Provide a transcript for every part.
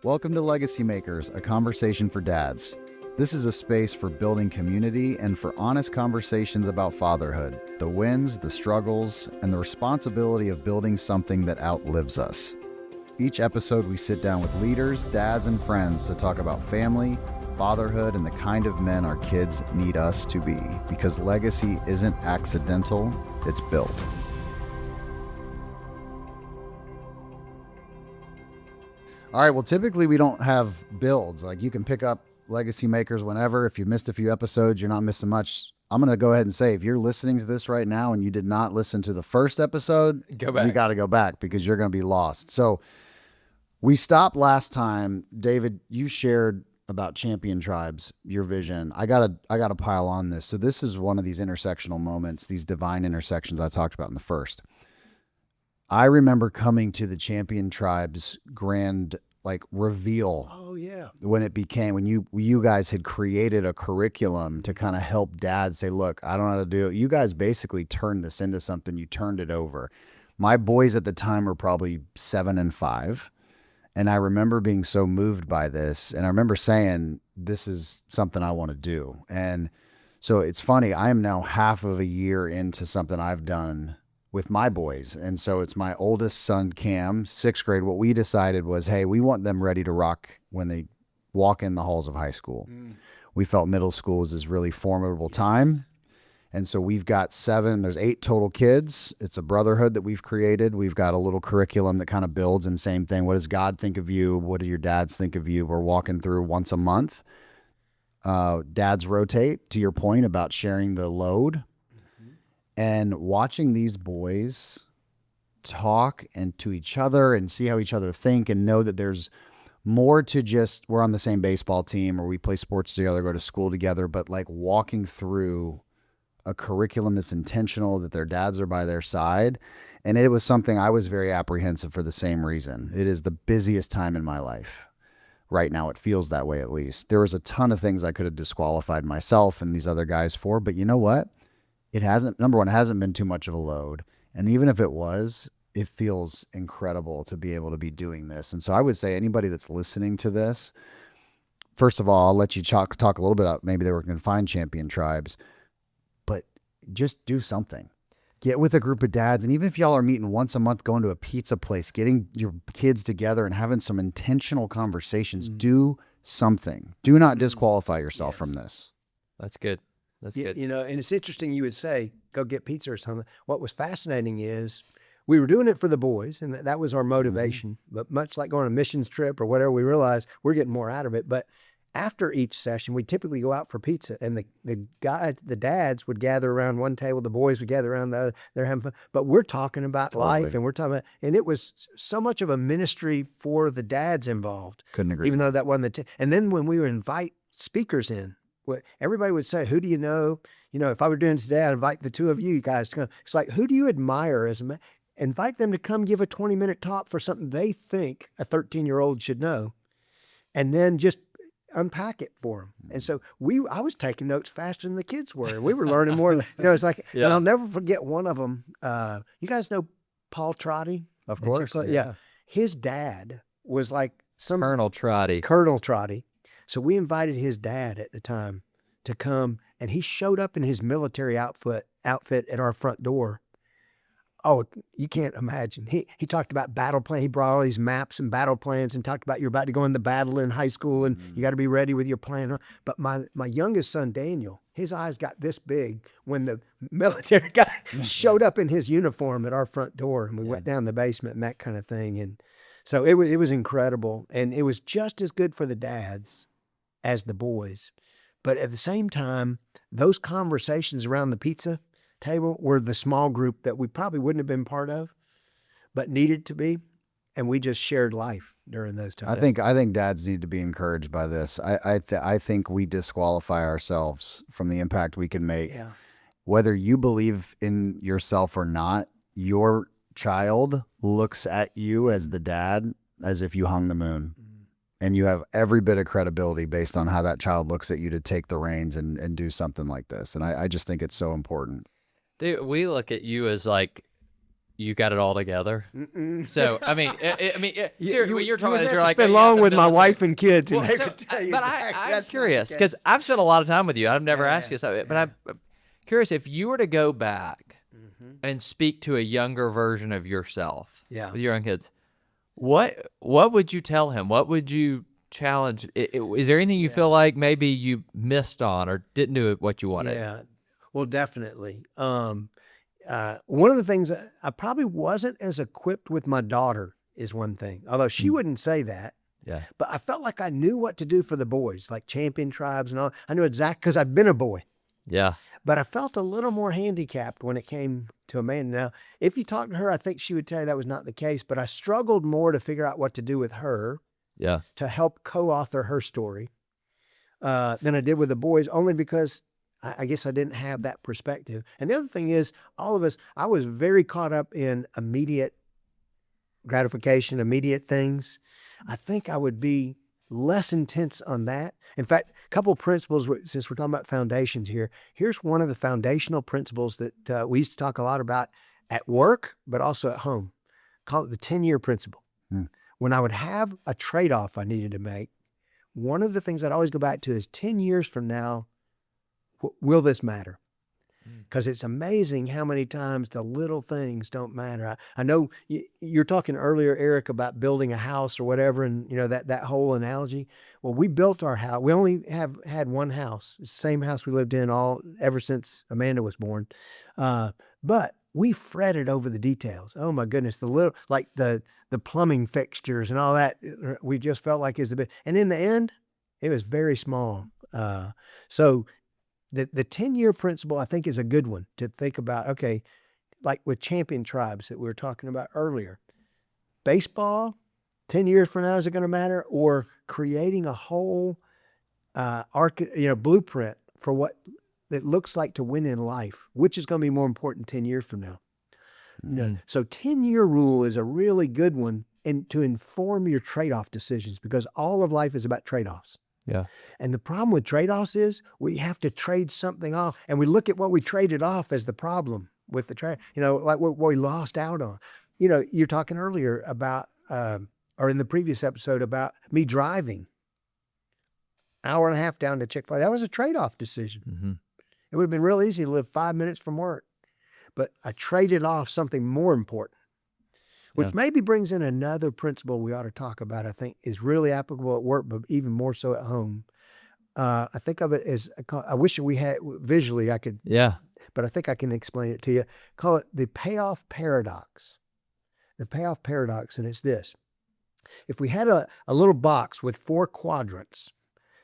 Welcome to Legacy Makers, a conversation for dads. This is a space for building community and for honest conversations about fatherhood, the wins, the struggles, and the responsibility of building something that outlives us. Each episode, we sit down with leaders, dads, and friends to talk about family, fatherhood, and the kind of men our kids need us to be, because legacy isn't accidental, it's built. All right, well, typically we don't have builds. Like, you can pick up Legacy Makers whenever. If you missed a few episodes, you're not missing much. I'm going to go ahead and say, if you're listening to this right now and you did not listen to the first episode, go back. You got to go back because you're going to be lost. So we stopped last time. David, you shared about champion tribes, your vision. I gotta pile on this. So this is one of these intersectional moments, these divine intersections I talked about in the first. I remember coming to the champion tribes grand reveal. Oh yeah. When you guys had created a curriculum to kind of help dads say, look, I don't know how to do it. You guys basically turned this into something. You turned it over. My boys at the time were probably 7 and 5. And I remember being so moved by this. And I remember saying, this is something I want to do. And so it's funny, I am now half of a year into something I've done with my boys. And so it's my oldest son, Cam, 6th grade. What we decided was, hey, we want them ready to rock when they walk in the halls of high school. We felt middle school was this really formidable time. And so we've got 7, there's 8 total kids. It's a brotherhood that we've created. We've got a little curriculum that kind of builds, and same thing. What does God think of you? What do your dads think of you? We're walking through once a month. Dads rotate, to your point about sharing the load. And watching these boys talk and to each other and see how each other think and know that there's more to just, we're on the same baseball team or we play sports together, go to school together, but like walking through a curriculum that's intentional, that their dads are by their side. And it was something I was very apprehensive for the same reason. It is the busiest time in my life. Right now, it feels that way at least. There was a ton of things I could have disqualified myself and these other guys for, but you know what? It hasn't been too much of a load. And even if it was, it feels incredible to be able to be doing this. And so I would say anybody that's listening to this, first of all, I'll let you talk a little bit about maybe they were going to find champion tribes, but just do something. Get with a group of dads. And even if y'all are meeting once a month, going to a pizza place, getting your kids together and having some intentional conversations, do something. Do not disqualify yourself from this. That's good. That's good. You know, and it's interesting you would say, go get pizza or something. What was fascinating is we were doing it for the boys, and that was our motivation. But much like going on a missions trip or whatever, we realized we're getting more out of it. But after each session, we typically go out for pizza, and the dads would gather around one table, the boys would gather around the other. They're having fun. But we're talking about life, and we're talking about, and it was so much of a ministry for the dads involved. Couldn't agree. Even though that wasn't and then when we would invite speakers in, everybody would say, who do you know? You know, if I were doing it today, I'd invite the two of you guys to come. It's like, who do you admire as a man? Invite them to come give a 20-minute talk for something they think a 13-year-old should know, and then just unpack it for them. And so I was taking notes faster than the kids were. We were learning more. You know, it's like, and I'll never forget one of them. You guys know Paul Trotty? Of course. Yeah. His dad was like Colonel Trotty. Colonel Trotty. So we invited his dad at the time to come, and he showed up in his military outfit at our front door. Oh, you can't imagine. He talked about battle plan. He brought all these maps and battle plans and talked about you're about to go into battle in high school and you got to be ready with your plan. But my youngest son, Daniel, his eyes got this big when the military guy showed up in his uniform at our front door, and we went down the basement and that kind of thing. And so it was incredible, and it was just as good for the dads as the boys. But at the same time, those conversations around the pizza table were the small group that we probably wouldn't have been part of, but needed to be. And we just shared life during those times. I think dads need to be encouraged by this. I think we disqualify ourselves from the impact we can make. Yeah. Whether you believe in yourself or not, your child looks at you as the dad as if you hung the moon. And you have every bit of credibility based on how that child looks at you to take the reins and do something like this. And I just think it's so important. Dude, we look at you as like you got it all together. So I mean, seriously, what you're talking about is you're like spend yeah, long the with my military. wife and kids, and Well, they so, could tell you. but exactly I'm that's not curious the because case. I've spent a lot of time with you. I've never Yeah, asked you something, but I'm curious if you were to go back and speak to a younger version of yourself with your own kids. What would you tell him? What would you challenge? Is there anything you feel like maybe you missed on or didn't do what you wanted? Yeah, well, definitely. One of the things I probably wasn't as equipped with my daughter is one thing, although she wouldn't say that. Yeah. But I felt like I knew what to do for the boys, like champion tribes and all. I knew exactly because I've been a boy. Yeah. But I felt a little more handicapped when it came to Amanda. Now, if you talk to her, I think she would tell you that was not the case. But I struggled more to figure out what to do with her Yeah. to help co-author her story than I did with the boys, only because I guess I didn't have that perspective. And the other thing is, all of us, I was very caught up in immediate gratification, immediate things. I think I would be less intense on that. In fact, a couple of principles, since we're talking about foundations here, here's one of the foundational principles that we used to talk a lot about at work, but also at home. Call it the 10-year principle. When I would have a trade-off I needed to make, one of the things I'd always go back to is 10 years from now, will this matter? Because it's amazing how many times the little things don't matter. I know you're talking earlier, Eric, about building a house or whatever, and you know that whole analogy. Well, we built our house. We only have had one house. It's the same house we lived in ever since Amanda was born. But we fretted over the details. Oh my goodness, the little like the plumbing fixtures and all that. We just felt like it was a bit. And in the end, it was very small. So. The 10-year principle, I think, is a good one to think about. Okay, like with champion tribes that we were talking about earlier. Baseball, 10 years from now, is it going to matter? Or creating a whole blueprint for what it looks like to win in life, which is going to be more important 10 years from now. So 10-year rule is a really good one to inform your trade-off decisions, because all of life is about trade-offs. Yeah. And the problem with trade-offs is we have to trade something off, and we look at what we traded off as the problem with the trade, like what we lost out on. You're talking earlier about, or in the previous episode about me driving hour and a half down to Chick-fil-A. That was a trade-off decision. It would have been real easy to live 5 minutes from work, but I traded off something more important. Which maybe brings in another principle we ought to talk about, I think, is really applicable at work, but even more so at home. I think of it as, I wish we had, visually I could, but I think I can explain it to you. Call it the payoff paradox. The payoff paradox, and it's this. If we had a little box with 4 quadrants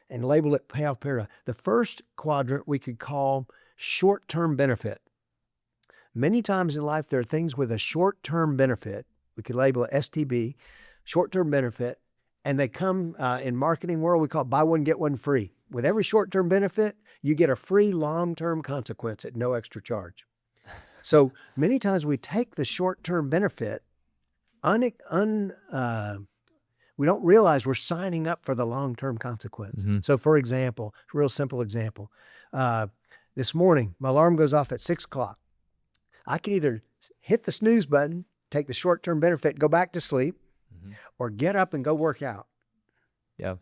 and label it payoff paradox, the first quadrant we could call short-term benefit. Many times in life, there are things with a short-term benefit. We could label it STB, short-term benefit, and they come in marketing world, we call it buy one, get one free. With every short-term benefit, you get a free long-term consequence at no extra charge. So many times we take the short-term benefit, we don't realize we're signing up for the long-term consequence. So for example, a real simple example, this morning, my alarm goes off at 6 o'clock. I can either hit the snooze button, take the short-term benefit, go back to sleep, or get up and go work out. Yeah.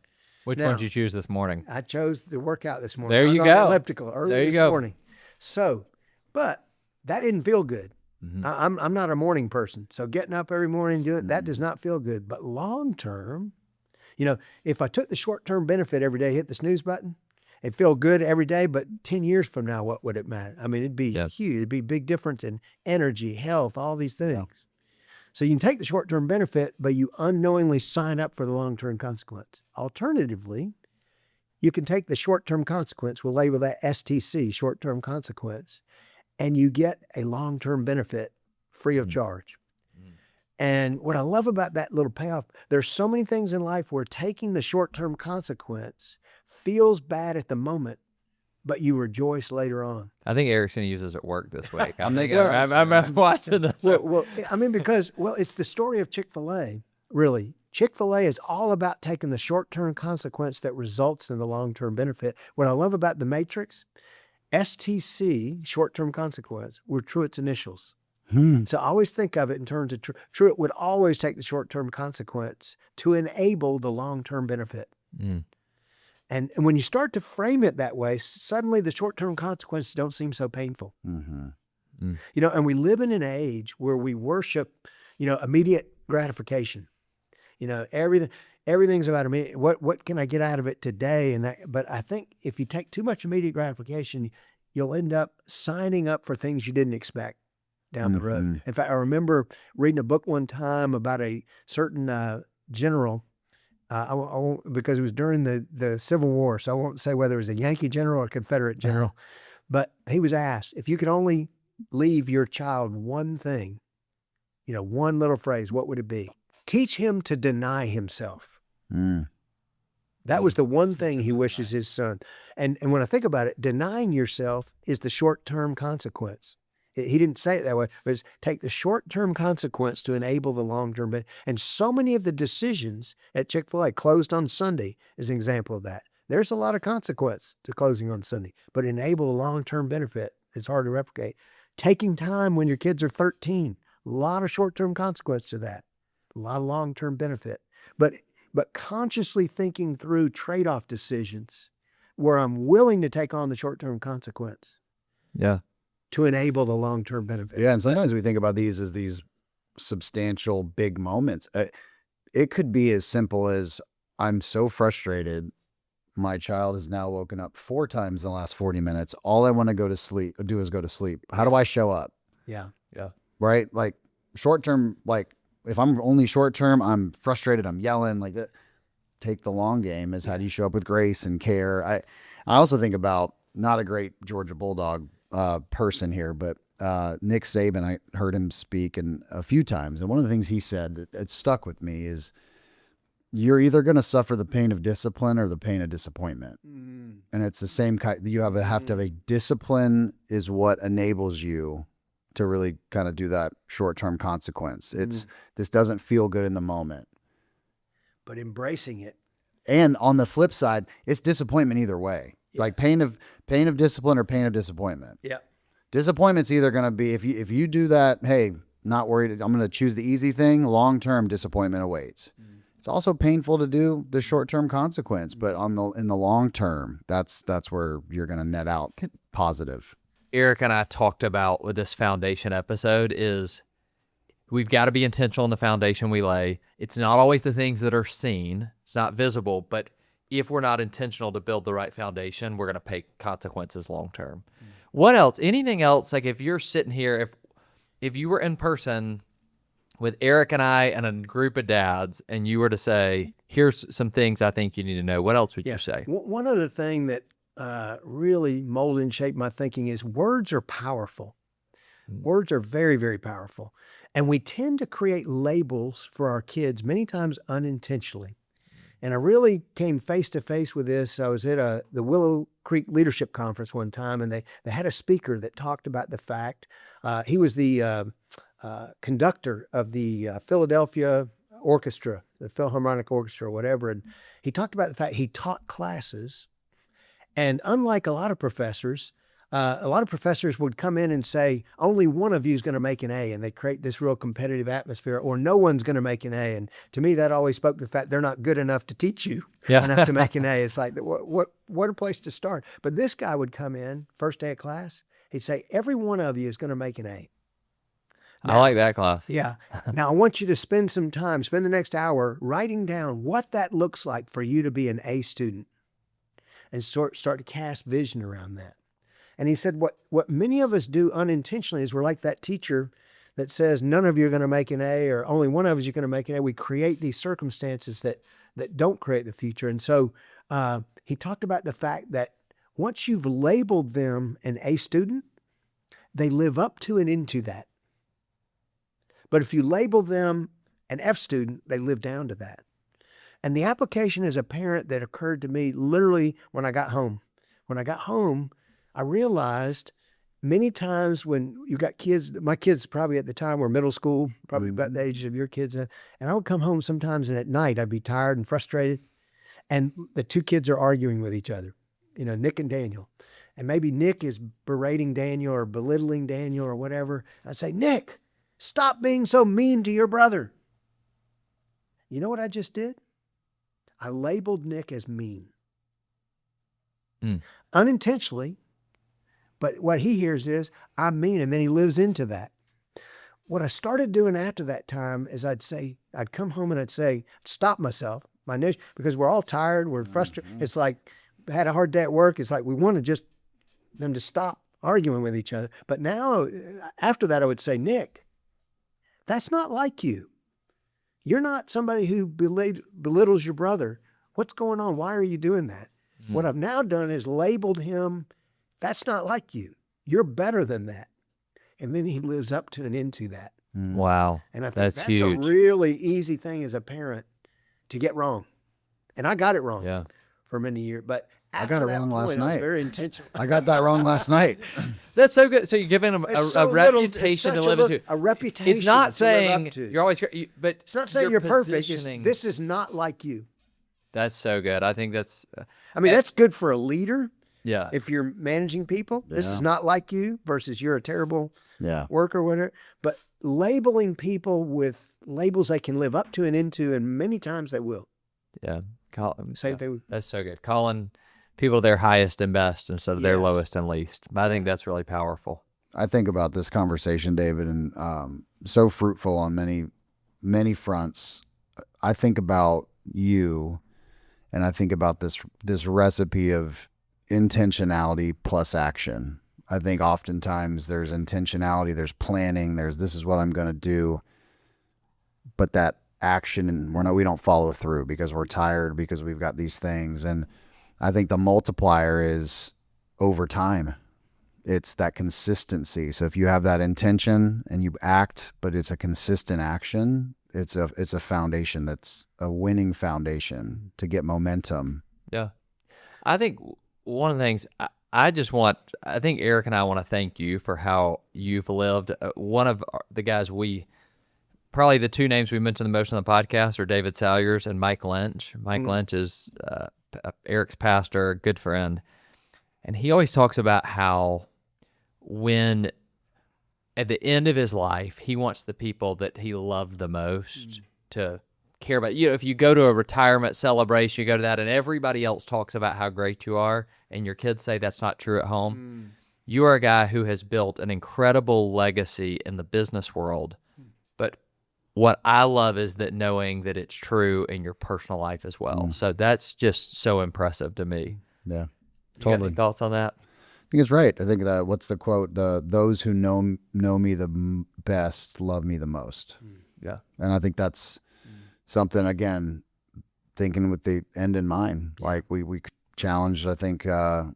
Which one did you choose this morning? I chose the workout this morning. There you I was on go. the elliptical early this morning. So, but that didn't feel good. I'm not a morning person. So getting up every morning and doing it, that does not feel good. But long-term, if I took the short-term benefit every day, hit the snooze button, it'd feel good every day, but 10 years from now, what would it matter? I mean, it'd be huge. It'd be a big difference in energy, health, all these things. So you can take the short-term benefit, but you unknowingly sign up for the long-term consequence. Alternatively, you can take the short-term consequence, we'll label that STC, short-term consequence, and you get a long-term benefit free of charge. And what I love about that little payoff, there's so many things in life where taking the short-term consequence feels bad at the moment, but you rejoice later on. I think Eric's going to use this at work this week. I'm watching this. Because it's the story of Chick-fil-A, really. Chick-fil-A is all about taking the short-term consequence that results in the long-term benefit. What I love about the Matrix, STC, short-term consequence, were Truett's initials. So I always think of it in terms of true. It would always take the short-term consequence to enable the long-term benefit. And when you start to frame it that way, suddenly the short-term consequences don't seem so painful. And we live in an age where we worship, immediate gratification. Everything's about immediate. What can I get out of it today? But I think if you take too much immediate gratification, you'll end up signing up for things you didn't expect down the road. In fact, I remember reading a book one time about a certain general. I won't, because it was during the Civil War, so I won't say whether it was a Yankee general or a Confederate general. But he was asked, if you could only leave your child one thing, one little phrase, what would it be? Teach him to deny himself. That was the one thing he wishes his son. And when I think about it, denying yourself is the short-term consequence. He didn't say it that way, but it's take the short-term consequence to enable the long-term benefit. And so many of the decisions at Chick-fil-A, closed on Sunday, is an example of that. There's a lot of consequence to closing on Sunday, but enable a long-term benefit. It's hard to replicate. Taking time when your kids are 13, a lot of short-term consequence to that, a lot of long-term benefit. But consciously thinking through trade-off decisions where I'm willing to take on the short-term consequence. Yeah. To enable the long-term benefit. Yeah, and sometimes we think about these as these substantial, big moments. It could be as simple as, I'm so frustrated. My child has now woken up 4 times in the last 40 minutes. All I want to do is go to sleep. How do I show up? Yeah. Right? Like short-term, like if I'm only short-term, I'm frustrated, I'm yelling like that. Take the long game is how do you show up with grace and care. I also think about, not a great Georgia Bulldog person here, but Nick Saban, I heard him speak a few times. And one of the things he said that stuck with me is, you're either going to suffer the pain of discipline or the pain of disappointment. And it's the same kind. You have to have a discipline is what enables you to really kind of do that short-term consequence. This doesn't feel good in the moment, but embracing it. And on the flip side, it's disappointment either way. Like pain of discipline or pain of disappointment. Yeah. Disappointment's either going to be, if you do that, hey, not worried, I'm going to choose the easy thing, long-term disappointment awaits. It's also painful to do the short-term consequence, but in the long term, that's where you're going to net out positive. Eric and I talked about with this foundation episode is we've got to be intentional in the foundation we lay. It's not always the things that are seen. It's not visible, but if we're not intentional to build the right foundation, we're going to pay consequences long term. What else? Anything else? Like if you're sitting here, if you were in person with Eric and I and a group of dads, and you were to say, here's some things I think you need to know, what else would you say? One other thing that really molded and shaped my thinking is words are powerful. Words are very, very powerful. And we tend to create labels for our kids many times unintentionally. And I really came face to face with this. I was at the Willow Creek Leadership Conference one time, and they had a speaker that talked about the fact, he was the conductor of the Philadelphia Orchestra, the Philharmonic Orchestra or whatever. And he talked about the fact he taught classes. And unlike a lot of professors would come in and say, only one of you is going to make an A, and they create this real competitive atmosphere, or no one's going to make an A. And to me, that always spoke to the fact they're not good enough to teach you enough to make an A. It's like, what a place to start. But this guy would come in, first day of class, he'd say, every one of you is going to make an A. Now, I like that class. Yeah. Now, I want you to spend the next hour writing down what that looks like for you to be an A student, and start to cast vision around that. And he said, what many of us do unintentionally is we're like that teacher that says, none of you are going to make an A, or only one of us is going to make an A. We create these circumstances that don't create the future. And so he talked about the fact that once you've labeled them an A student, they live up to and into that. But if you label them an F student, they live down to that. And the application as a parent that occurred to me literally when I got home. When I got home, I realized many times when you got kids, my kids probably at the time were middle school, probably about the age of your kids. And I would come home sometimes, and at night I'd be tired and frustrated. And the two kids are arguing with each other, Nick and Daniel. And maybe Nick is berating Daniel or belittling Daniel or whatever. I'd say, Nick, stop being so mean to your brother. You know what I just did? I labeled Nick as mean. Unintentionally, but what he hears is, I'm mean, and then he lives into that. What I started doing after that time is I'd come home and I'd say, stop myself, because we're all tired, we're frustrated. It's like, had a hard day at work. It's like, we want to just them to stop arguing with each other. But now, after that, I would say, Nick, that's not like you. You're not somebody who belittles your brother. What's going on? Why are you doing that? What I've now done is labeled him, that's not like you. You're better than that. And then he lives up to and into that. Wow. And I think that's huge. a really easy thing as a parent to get wrong. And I got it wrong for many years. But I got it wrong last night. Very intentional. I got that wrong last night. That's so good. So you're giving them a reputation to live into. A reputation. It's not saying you're always, but it's not saying you're perfect. It's, this is not like you. That's so good. I think that's. I mean, that's good for a leader. Yeah. If you're managing people, this is not like you versus you're a terrible worker or whatever. But labeling people with labels they can live up to and into, and many times they will. Yeah. Same thing. That's so good. Calling people their highest and best instead of their lowest and least. I think that's really powerful. I think about this conversation, David, and so fruitful on many fronts. I think about you, and I think about this recipe of intentionality plus action. I think oftentimes there's intentionality, there's planning, this is what I'm going to do, but that action, and we don't follow through because we're tired, because we've got these things. And I think the multiplier is over time. It's that consistency. So if you have that intention and you act, but it's a consistent action, it's a foundation that's a winning foundation to get momentum. Yeah. I think one of the things I think Eric and I want to thank you for how you've lived. One of the guys probably the two names we mentioned the most on the podcast are David Salyers and Mike Lynch. Mike Lynch is Eric's pastor, good friend. And he always talks about how when at the end of his life, he wants the people that he loved the most to care about. If you go to a retirement celebration, you go to that and everybody else talks about how great you are and your kids say that's not true at home. You are a guy who has built an incredible legacy in the business world. But what I love is that knowing that it's true in your personal life as well. So that's just so impressive to me. Yeah, totally. You got any thoughts on that? I think it's right. I think that what's the quote? Those who know me the best love me the most. Yeah, and I think that's something, again, thinking with the end in mind. Like we challenged, I think,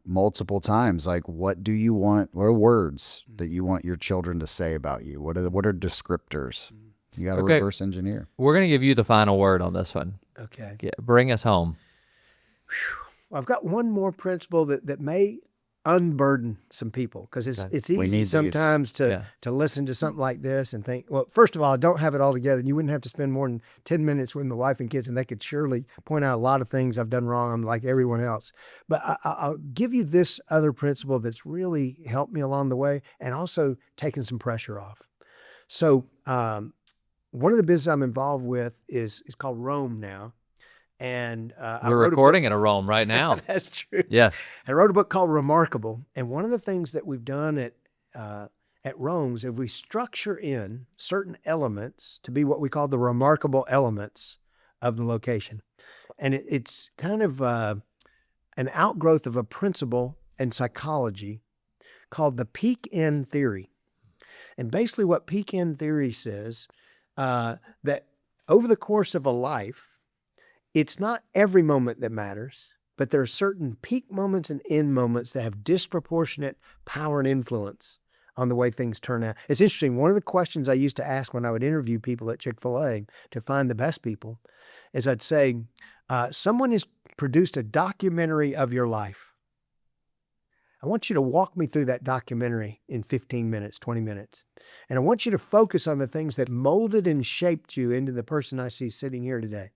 multiple times. Like, what do you want? What are words that you want your children to say about you? What are descriptors? You got to reverse engineer. We're going to give you the final word on this one. Okay. Bring us home. Well, I've got one more principle that may unburden some people, because it's easy sometimes to listen to something like this and think, well, first of all, I don't have it all together. And you wouldn't have to spend more than 10 minutes with my wife and kids, and they could surely point out a lot of things I've done wrong. I'm like everyone else. But I'll give you this other principle that's really helped me along the way and also taken some pressure off. So one of the businesses I'm involved with is called Rome now. And we're recording in a Rome right now. That's true. Yes. I wrote a book called Remarkable. And one of the things that we've done at Rome's is we structure in certain elements to be what we call the remarkable elements of the location. And it's kind of an outgrowth of a principle in psychology called the peak end theory. And basically what peak end theory says, that over the course of a life, it's not every moment that matters, but there are certain peak moments and end moments that have disproportionate power and influence on the way things turn out. It's interesting. One of the questions I used to ask when I would interview people at Chick-fil-A to find the best people is I'd say, someone has produced a documentary of your life. I want you to walk me through that documentary in 15 minutes, 20 minutes. And I want you to focus on the things that molded and shaped you into the person I see sitting here today.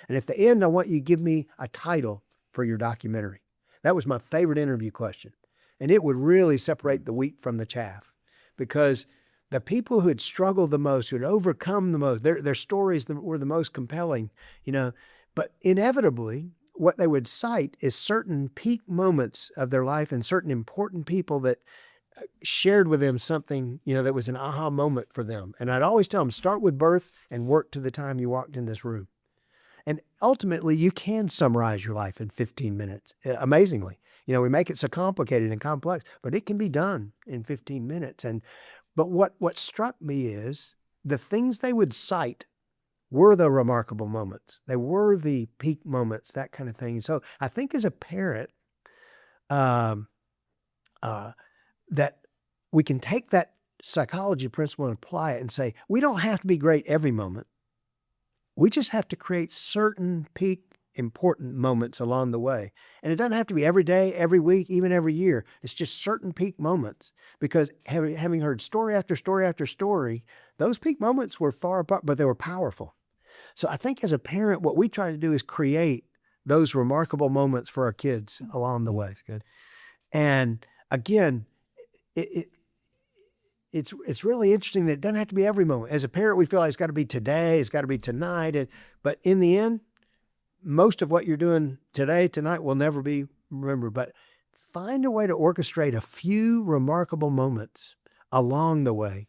And at the end, I want you to give me a title for your documentary. That was my favorite interview question. And it would really separate the wheat from the chaff, because the people who had struggled the most, who had overcome the most, their stories were the most compelling, but inevitably what they would cite is certain peak moments of their life and certain important people that shared with them something, that was an aha moment for them. And I'd always tell them, start with birth and work to the time you walked in this room. And ultimately, you can summarize your life in 15 minutes, amazingly. We make it so complicated and complex, but it can be done in 15 minutes. But what struck me is the things they would cite were the remarkable moments. They were the peak moments, that kind of thing. So I think as a parent, that we can take that psychology principle and apply it and say, we don't have to be great every moment. We just have to create certain peak important moments along the way. And it doesn't have to be every day, every week, even every year. It's just certain peak moments, because having heard story after story after story, those peak moments were far apart, but they were powerful. So I think as a parent, what we try to do is create those remarkable moments for our kids along the way. That's good. And again, it's really interesting that it doesn't have to be every moment. As a parent, we feel like it's got to be today, it's got to be tonight. But in the end, most of what you're doing today, tonight, will never be remembered. But find a way to orchestrate a few remarkable moments along the way.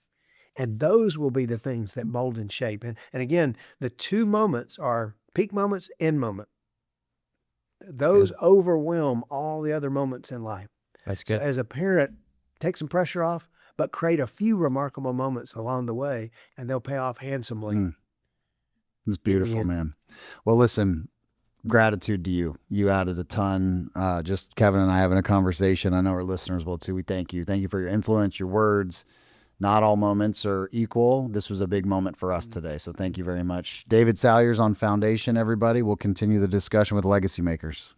And those will be the things that mold and shape. And again, the two moments are peak moments, end moment. Those overwhelm all the other moments in life. That's good. So as a parent, take some pressure off, but create a few remarkable moments along the way, and they'll pay off handsomely. It's beautiful, man. Well, listen, gratitude to you. You added a ton. Just Kevin and I having a conversation. I know our listeners will too. We thank you. Thank you for your influence, your words. Not all moments are equal. This was a big moment for us today. So thank you very much. David Salyers on Foundation, everybody. We'll continue the discussion with Legacy Makers.